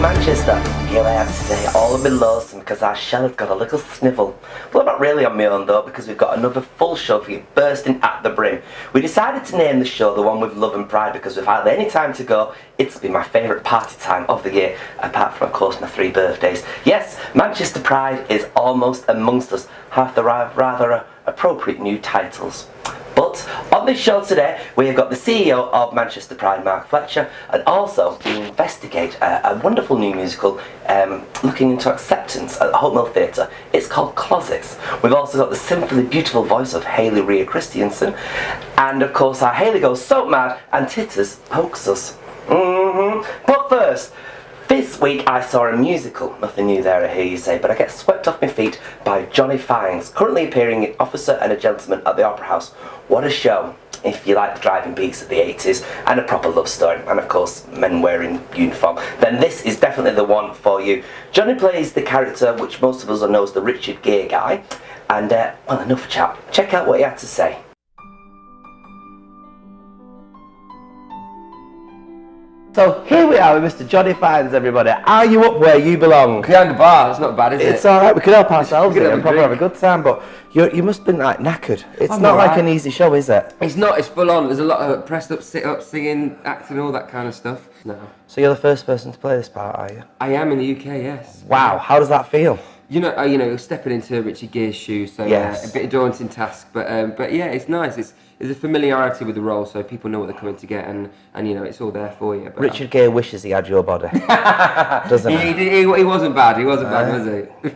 Manchester. Here I am today, all a bit lonesome because our shell has got a little sniffle. Well, I'm not really on my own though, because we've got another full show for you, bursting at the brim. We decided to name the show the one with love and pride because we've hardly any time to go. It's been my favourite party time of the year, apart from of course my 3 birthdays. Yes, Manchester Pride is almost amongst us, half the rather appropriate new titles. But on this show today, we have got the CEO of Manchester Pride, Mark Fletcher, and also we investigate a wonderful new musical looking into acceptance at the Hope Mill Theatre. It's called Closets. We've also got the simply beautiful voice of Hayley Rhea Christiansen, and of course our Hayley goes so mad and Titters pokes us. But first, this week I saw a musical, nothing new there I hear you say, but I get swept off my feet by Jonny Fines, currently appearing in Officer and a Gentleman at the Opera House. What a show, if you like the driving beats of the 80s and a proper love story, and of course men wearing uniform, then this is definitely the one for you. Jonny plays the character which most of us know as the Richard Gere guy, and well, enough chat, check out what he had to say. So here we are with Mr. Jonny Fines, everybody. Are you up where you belong? Behind the bar, it's not bad, is it? It's alright, we could help ourselves and probably have a good time, but you must have been like knackered. It's not like an easy show, is it? It's not, it's full on. There's a lot of pressed up, sit up, singing, acting, all that kind of stuff. No. So you're the first person to play this part, are you? I am in the UK, yes. Wow, how does that feel? You know, stepping into Richard Gere's shoes, so yes. A bit of daunting task, but yeah, it's nice. There's a familiarity with the role, so people know what they're coming to get, and you know, it's all there for you. But, Richard Gere wishes he had your body, doesn't he? He wasn't bad, was he?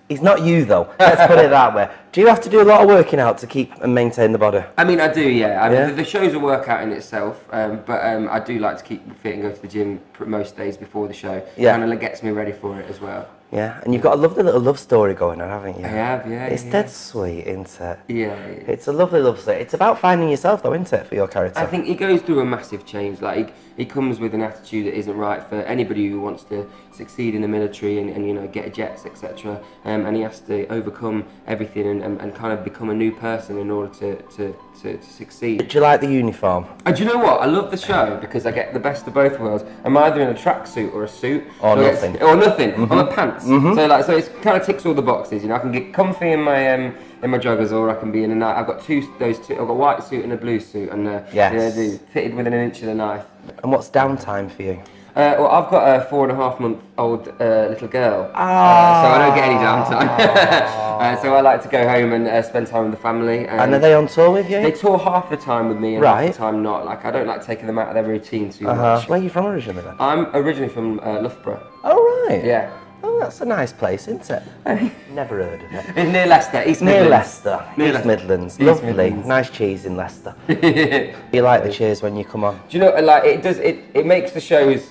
He's not you though, let's put it that way. Do you have to do a lot of working out to keep and maintain the body? I mean, I do, yeah. I mean, the show's a workout in itself, but I do like to keep fit and go to the gym most days before the show. Yeah. Kind of gets me ready for it as well. Yeah, and you've got a lovely little love story going on, haven't you? I have, yeah. It's dead sweet, isn't it? Yeah. It's a lovely love story. It's about finding yourself though, isn't it, for your character? I think he goes through a massive change. Like, he comes with an attitude that isn't right for anybody who wants to succeed in the military and you know, get jets, etc. And he has to overcome everything and kind of become a new person in order to succeed. Do you like the uniform? And do you know what? I love the show because I get the best of both worlds. I'm either in a tracksuit or a suit. Or nothing. Or nothing. On the pants. So it kind of ticks all the boxes. You know, I can get comfy in my joggers, or I can be in a night. I've got those two. I've got a white suit and a blue suit, and yes. you know, fitted within an inch of the knife. And what's downtime for you? Well, I've got a 4.5-month-old little girl, so I don't get any downtime. So I like to go home and spend time with the family. And are they on tour with you? They tour half the time with me and half the time not. Like, I don't like taking them out of their routine too much. Where are you from originally then? I'm originally from Loughborough. Oh right. Yeah. Oh, that's a nice place, isn't it? Never heard of it. It's near Leicester, East Midlands. Near Leicester, East Midlands. East Lovely, Midlands. Nice cheese in Leicester. You like the cheers when you come on? Do you know, like, it makes the shows,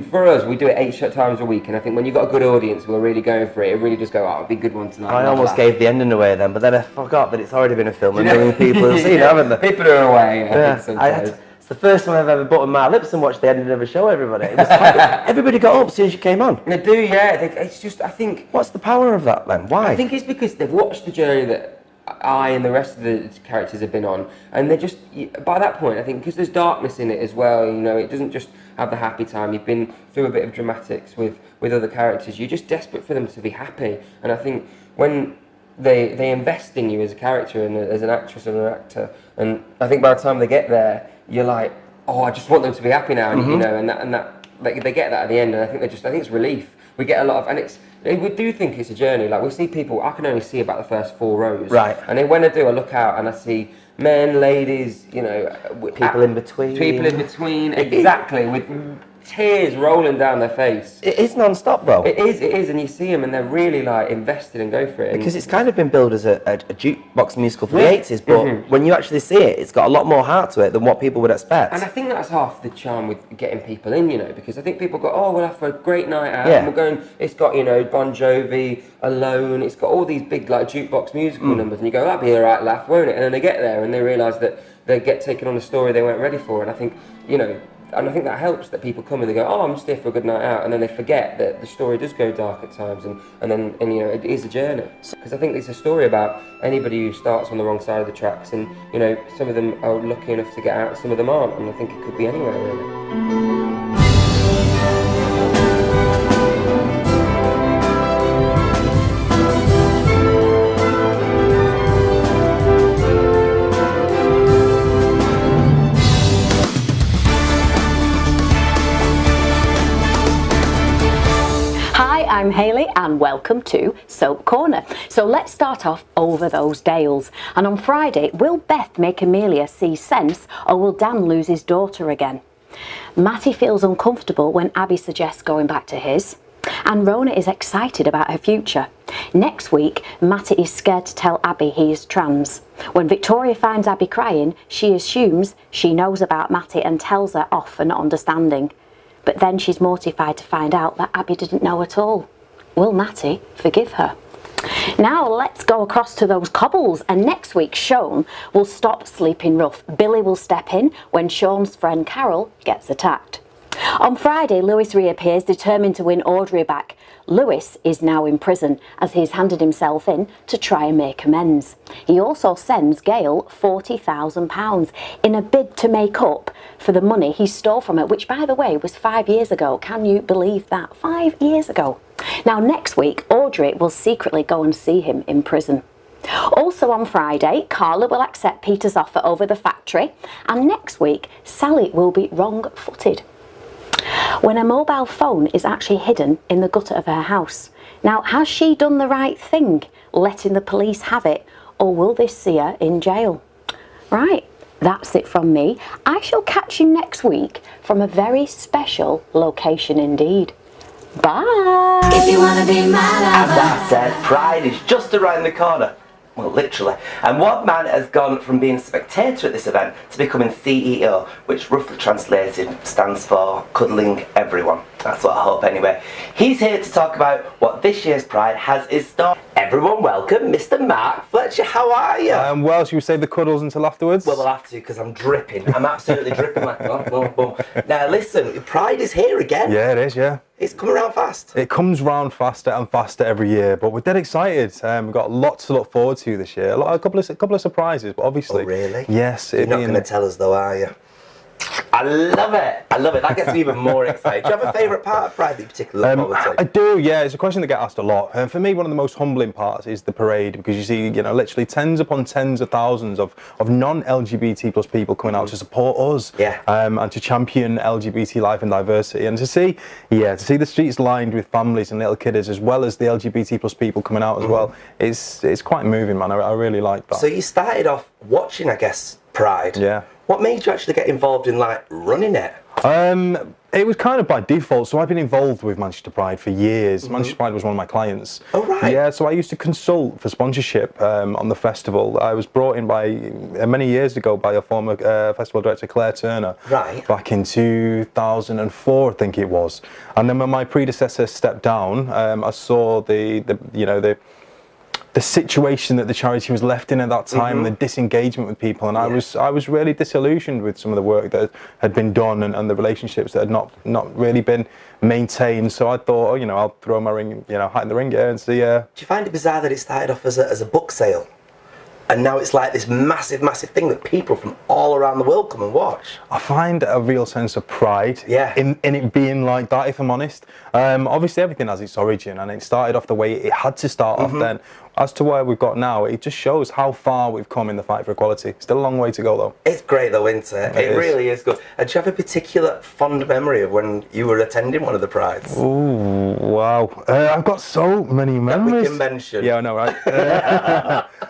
for us, we do it 8 times a week, and I think when you've got a good audience who are really going for it, it really does go, oh, it'll be a good one tonight. I almost gave the ending away then, but then I forgot that it's already been a film and a million people have seen it, haven't they? People are away, I think sometimes. It's the first time I've ever buttoned my lips and watched the ending of a show, everybody. It was everybody got up as soon as you came on. They do, yeah. It's just, I think... What's the power of that then? Why? I think it's because they've watched the journey that I and the rest of the characters have been on, and they're just, by that point, I think, because there's darkness in it as well, you know, it doesn't just have the happy time. You've been through a bit of dramatics with other characters. You're just desperate for them to be happy, and I think when they invest in you as a character and as an actress and an actor, and I think by the time they get there, you're like, oh, I just want them to be happy now, and you know, and that they get that at the end, and I think it's relief. We get a lot of, and we do think it's a journey. Like, we see people, I can only see about the first 4 rows. Right. And then when I do, I look out and I see men, ladies, you know, people in between. People in between, exactly, with tears rolling down their face. It is non-stop though. It is, and you see them and they're really like invested and go for it. Because it's kind of been billed as a jukebox musical for the 80s, but when you actually see it, it's got a lot more heart to it than what people would expect. And I think that's half the charm with getting people in, you know, because I think people go, oh, we'll have for a great night out, and we're going, it's got, you know, Bon Jovi, Alone, it's got all these big like jukebox musical numbers, and you go, that'd be a right laugh, won't it? And then they get there and they realise that they get taken on a story they weren't ready for, and I think, you know, and I think that helps, that people come and they go, oh, I'm just here for a good night out, and then they forget that the story does go dark at times, and you know, it is a journey. Because I think it's a story about anybody who starts on the wrong side of the tracks, and you know, some of them are lucky enough to get out, some of them aren't, and I think it could be anywhere really. I'm Hayley and welcome to Soap Corner. So let's start off over those Dales. And on Friday, will Beth make Amelia see sense or will Dan lose his daughter again? Matty feels uncomfortable when Abby suggests going back to his. And Rona is excited about her future. Next week, Matty is scared to tell Abby he is trans. When Victoria finds Abby crying, she assumes she knows about Matty and tells her off for not understanding. But then she's mortified to find out that Abby didn't know at all. Will Matty forgive her? Now let's go across to those cobbles, and next week Sean will stop sleeping rough. Billy will step in when Sean's friend Carol gets attacked. On Friday, Lewis reappears, determined to win Audrey back. Lewis is now in prison as he's handed himself in to try and make amends. He also sends Gail £40,000 in a bid to make up for the money he stole from her, which, by the way, was 5 years ago. Can you believe that? 5 years ago. Now, next week, Audrey will secretly go and see him in prison. Also on Friday, Carla will accept Peter's offer over the factory, and next week, Sally will be wrong-footed when a mobile phone is actually hidden in the gutter of her house. Now, has she done the right thing, letting the police have it, or will this see her in jail? Right, that's it from me. I shall catch you next week from a very special location indeed. Bye! If you wanna be my And lover. that said, Pride is just around the corner. Well, literally. And one man has gone from being a spectator at this event to becoming CEO, which roughly translated stands for cuddling everyone. That's what I hope anyway. He's here to talk about what this year's Pride has in store. Everyone welcome Mr. Mark Fletcher. How are you? Well, should we save the cuddles until afterwards? Well, we'll have to because I'm dripping. I'm absolutely dripping like boom, boom. Now listen, Pride is here again. Yeah, it is, yeah. It's coming around fast. It comes round faster and faster every year, but we're dead excited. We've got lots to look forward to this year. A couple of surprises, but obviously. Oh, really? Yes. You're not going to tell us though, are you? I love it. I love it. That gets me even more excited. Do you have a favourite part of Pride that you particularly look forward to? I do, yeah. It's a question that gets asked a lot. For me, one of the most humbling parts is the parade, because you see, literally tens upon tens of thousands of non-LGBT plus people coming out to support us, and to champion LGBT life and diversity, and to see the streets lined with families and little kiddies, as well as the LGBT plus people coming out as well. It's quite moving, man. I really like that. So you started off watching, I guess, Pride. Yeah. What made you actually get involved in running it? It was kind of by default. So I've been involved with Manchester Pride for years. Manchester Pride was one of my clients. Oh, right. Yeah, so I used to consult for sponsorship on the festival. I was brought in by many years ago by a former festival director, Claire Turner. Right. Back in 2004, I think it was. And then when my predecessor stepped down, I saw the situation that the charity was left in at that time, the disengagement with people, and I was really disillusioned with some of the work that had been done and the relationships that had not really been maintained. So I thought, I'll throw my ring, hat in the ring here and see. Do you find it bizarre that it started off as a book sale, and now it's like this massive thing that people from all around the world come and watch? I find a real sense of pride in it being like that, if I'm honest. Obviously everything has its origin, and it started off the way it had to start off then. As to where we've got now, it just shows how far we've come in the fight for equality. Still a long way to go though. It's great though, isn't it? It really is good. And do you have a particular fond memory of when you were attending one of the Prides? Ooh, wow. I've got so many memories. That we can mention. Yeah, I know, right?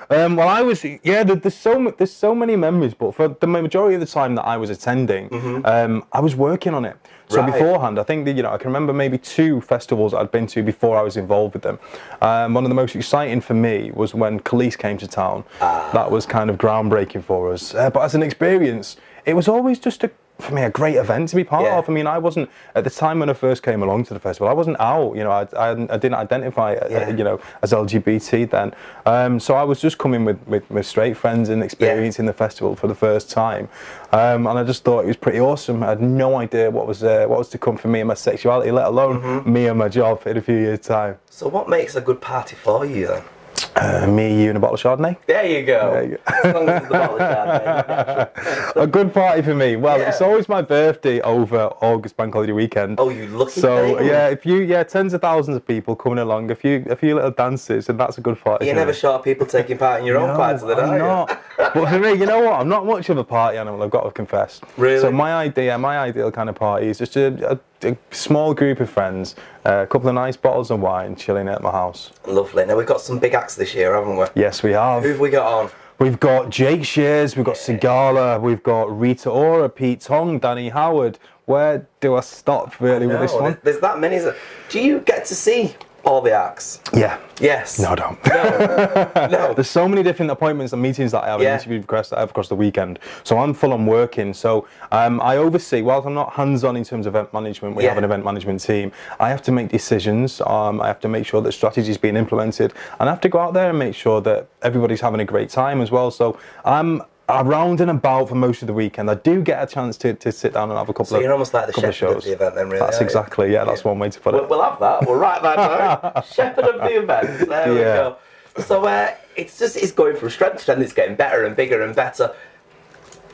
Well, I was, there's so many memories, but for the majority of the time that I was attending, I was working on it. So beforehand, I think that, I can remember maybe 2 festivals I'd been to before I was involved with them. One of the most exciting for me was when Khalees came to town. That was kind of groundbreaking for us. But as an experience, it was always just for me, a great event to be part of. I mean, I wasn't, at the time when I first came along to the festival, I wasn't out, I didn't identify, as LGBT then. So I was just coming with straight friends and experiencing the festival for the first time. And I just thought it was pretty awesome. I had no idea what was to come for me and my sexuality, let alone me and my job in a few years' time. So what makes a good party for you then? Me, you, and a bottle of Chardonnay. There you go. As long as it's the bottle of Chardonnay. A good party for me. Well, it's always my birthday over August bank holiday weekend. Oh, you lucky So thing. Tens of thousands of people coming along, a few little dances, and that's a good party. You're never short of people taking part in your own parties, are I'm you? not. But for me, you know what? I'm not much of a party animal, I've got to confess. Really? So my ideal kind of party is just a a small group of friends, a couple of nice bottles of wine, chilling at my house. Lovely. Now we've got some big acts this year, haven't we? Yes, we have. Who have we got on? We've got Jake Shears, we've got Sigala, we've got Rita Ora, Pete Tong, Danny Howard. Where do I stop really with this one? There's that many. Do you get to see all the acts? Yeah. Yes. No, I don't. No. There's so many different appointments and meetings that I have, and interview requests that I have across the weekend. So I'm full on working. So I oversee, whilst I'm not hands-on in terms of event management, we have an event management team. I have to make decisions. I have to make sure that strategy is being implemented, and I have to go out there and make sure that everybody's having a great time as well. So I'm around and about for most of the weekend. I do get a chance to sit down and have a couple of shows. So you're almost like the shepherd of the event then, really. That's exactly, that's one way to put it. We'll have that. We'll write that down. Shepherd of the event. There we go. So it's going from strength to strength. It's getting better and bigger and better.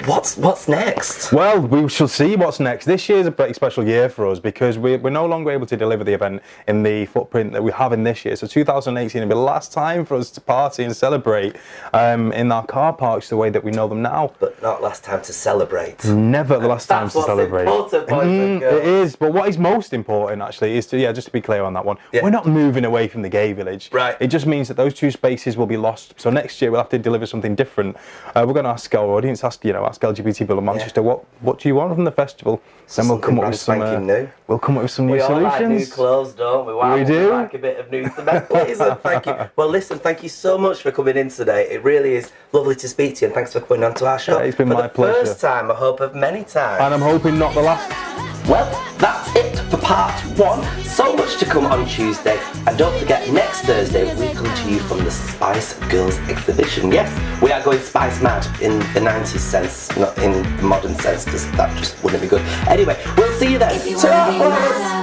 What's next? Well, we shall see what's next. This year is a pretty special year for us because we're no longer able to deliver the event in the footprint that we have in this year. So 2018 will be the last time for us to party and celebrate in our car parks the way that we know them now. But not last time to celebrate. Never the last time to celebrate. That's what's important, it is, but what is most important actually is to, just to be clear on that one, we're not moving away from the gay village. Right. It just means that those two spaces will be lost. So next year we'll have to deliver something different. We're going to ask our audience, ask LGBT people in Manchester, what do you want from the festival? Then we'll come up with some new. We'll come up with some new We all solutions. like new clothes, don't we? Wow, we do. Like a bit of new cement, please. And thank you. Well, listen, thank you so much for coming in today. It really is lovely to speak to you, and thanks for coming onto our show. It's been my pleasure. pleasure. First time, I hope of many times. And I'm hoping not the last. Well, that's it for part 1. So much to come on Tuesday. And don't forget, next Thursday, we come to you from the Spice Girls exhibition. Yes, we are going Spice Mad in the 90s sense, not in the modern sense, because that just wouldn't be good. Anyway, we'll see you then. Ta-ra!